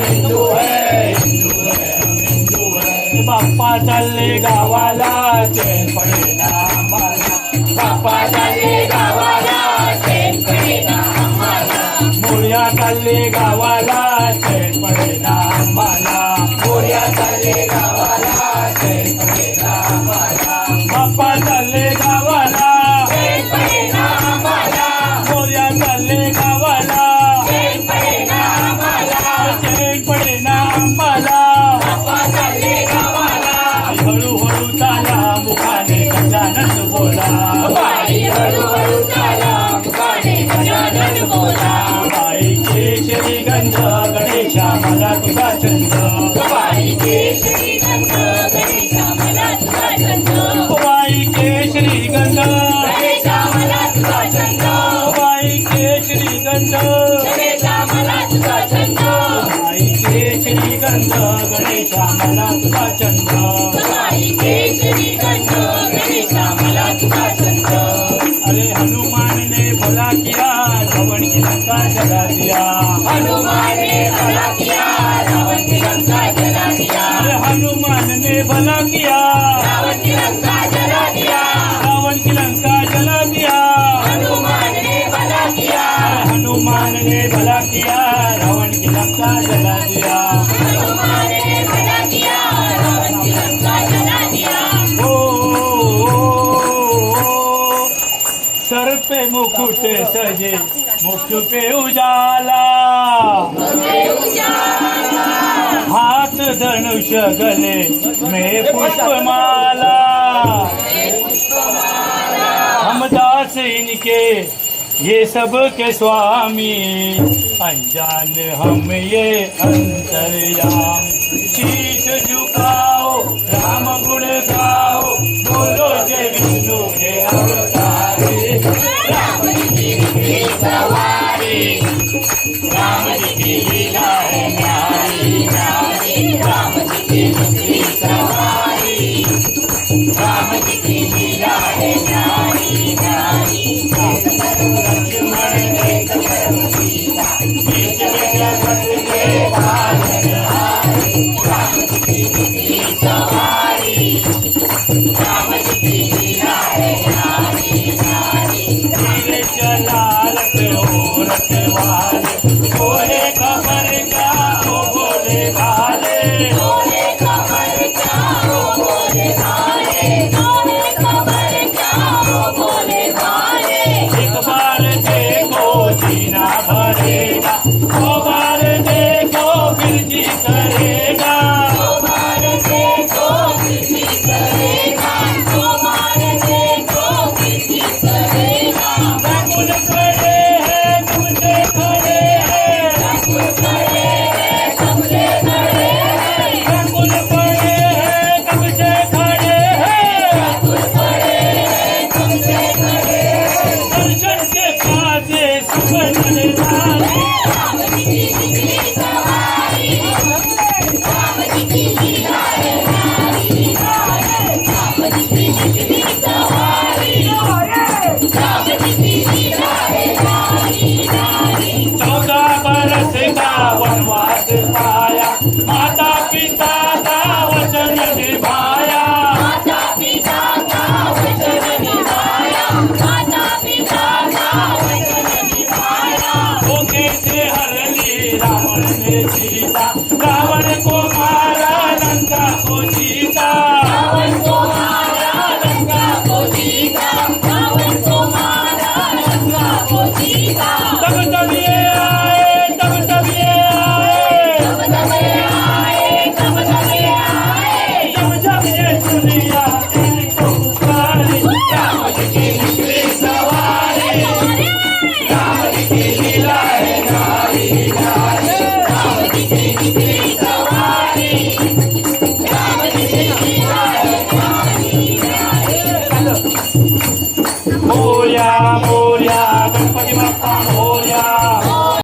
हिंदू है बाप्पा चालले गावाला चैन पडेना आम्हाला बाप्पा चालले गावाला चैन पडेना आम्हाला मोर्या चालले गावाला चैन पडेना आम्हाला मोर्या चालले गावाला चैन पडेना आम्हाला बाप्पा चालले गावाला चैन पडेना आम्हाला मोर्या चालले गावाला चैन पडेना आम्हाला चैन पडेना आम्हाला बाप्पा चालले गावाला हळूहळू चाला मुखाने गजानन बोला बाई हळूहळू चाला मुखाने गजानन बोला बाई केशरी गंध गणेशा मला तुझा छंद बाई केशरी गंध गणेशा मला तुझा छंद बाई केशरी गंध गणेशा मला तुझा छंद बाई केशरी गंध गणेशा मला तुझा छंद बाई केशरी गंध गणेशा मला तुझा छंद बाई केशरी गंध गणेशा मला तुझा छंद अरे हनुमान ने भला किया रावण की लंका जला दिया हनुमान ने भला किया रावण की लंका जला दिया अरे हनुमान ने भला किया रावण की लंका जला दिया रावण की लंका जला दिया हनुमान ने भला किया हनुमान ने भला किया रावण की लंका जला दिया हनुमान ने भला किया रावण की लंका जला दिया सर पे मुकुट सजे मुख पे उजाला हाथ धनुष गले में पुष्पमाला हम दास इनके ये सब के स्वामी अनजान हम ये अंतर्यामी शीश झुकाओ राम गुण गाओ बोलो जय विष्णु के अवतारे राम जी की सवारी राम जी की लीला है न्यारी न्यारी राम जी की सवारी राम जी की लीला है न्यारी न्यारी लक्ष्मण एक धर्म सीता बीच में जगत के पालनहारी राम जी की सवारी राम जी की लीला है न्यारी न्यारी तीर चला रथ वाले कोहे खबर क्या हो बोले भाले कोहे खबर क्या हो बोले भाले कोहे खबर क्या हो बोले भाले एक बार देखो जीना भरेगा दो बार देखो फिर जी करेगा दो बार देखो फिर जी करेगा दो बार देखो फिर जी करेगा व्याकुल खड़े हैं तुमसे खड़े हैं व्याकुल खड़े हैं तुमसे खड़े हैं व्याकुल खड़े हैं तुमसे खड़े हैं व्याकुल खड़े हैं तुमसे खड़े हैं दर्शन के पासे सुबह नजारे राम जी की सवारी राम जी की लीला है न्यारी न्यारी राम जी की सवारी राम जी की लीला है न्यारी न्यारी 14 बरस का वनवास पाया माता पिता का वचन निभाया माता पिता का वचन निभाया माता पिता का वचन निभाया वो कैसे हर ली रावण ने जीता रावण को मारा लंका को जीता रावण को मारा लंका को जीता रावण को मारा लंका को जीता तब तब ये